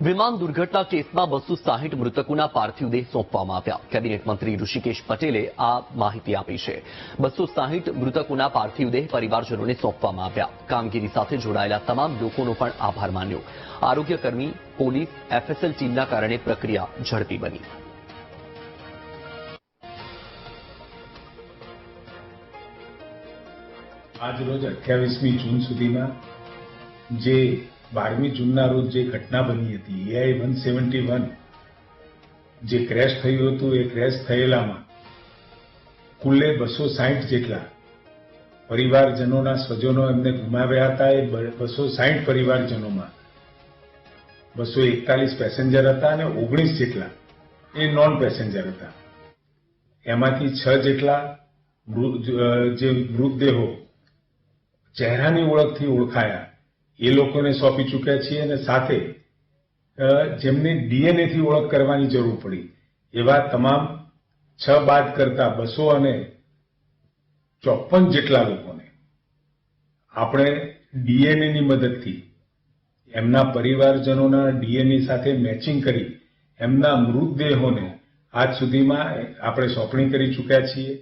વિમાન દુર્ઘટના કેસમાં 260 મૃતકોના પાર્થિવ દેહ સોંપવામાં આવ્યા. કેબિનેટ મંત્રી ઋષિકેશ પટેલે આ માહિતી આપી છે. 260 મૃતકોના પાર્થિવ દેહ પરિવારજનોને સોંપવામાં આવ્યા. કામગીરી સાથે જોડાયેલા તમામ લોકોનો પણ આભાર માન્યો. આરોગ્યકર્મી, પોલીસ, એફએસએલ ટીમના કારણે પ્રક્રિયા ઝડપી બની. આજ રોજ 28મી જૂન સુધીમાં જે 12મી જૂનના રોજ જે ઘટના બની હતી AI 171 જે ક્રેશ થયું હતું, એ ક્રેશ થયેલામાં કુલ્લે 260 જેટલા પરિવારજનોના સ્વજનો એમને ગુમાવ્યા હતા. એ 260 પરિવારજનોમાં 241 પેસેન્જર હતા અને 19 જેટલા એ નોન પેસેન્જર હતા. એમાંથી 6 જેટલા જે મૃતદેહો ચહેરાની ઓળખથી ઓળખાયા એ લોકોને સોંપી ચૂક્યા છીએ અને સાથે જેમને DNA થી ઓળખ કરવાની જરૂર પડી એવા તમામ 6 બાદ કરતા 254 જેટલા લોકોને આપણે DNA ની મદદથી એમના પરિવારજનોના DNA સાથે મેચિંગ કરી એમના મૃતદેહોને આજ સુધીમાં આપણે સોંપણી કરી ચૂક્યા છીએ.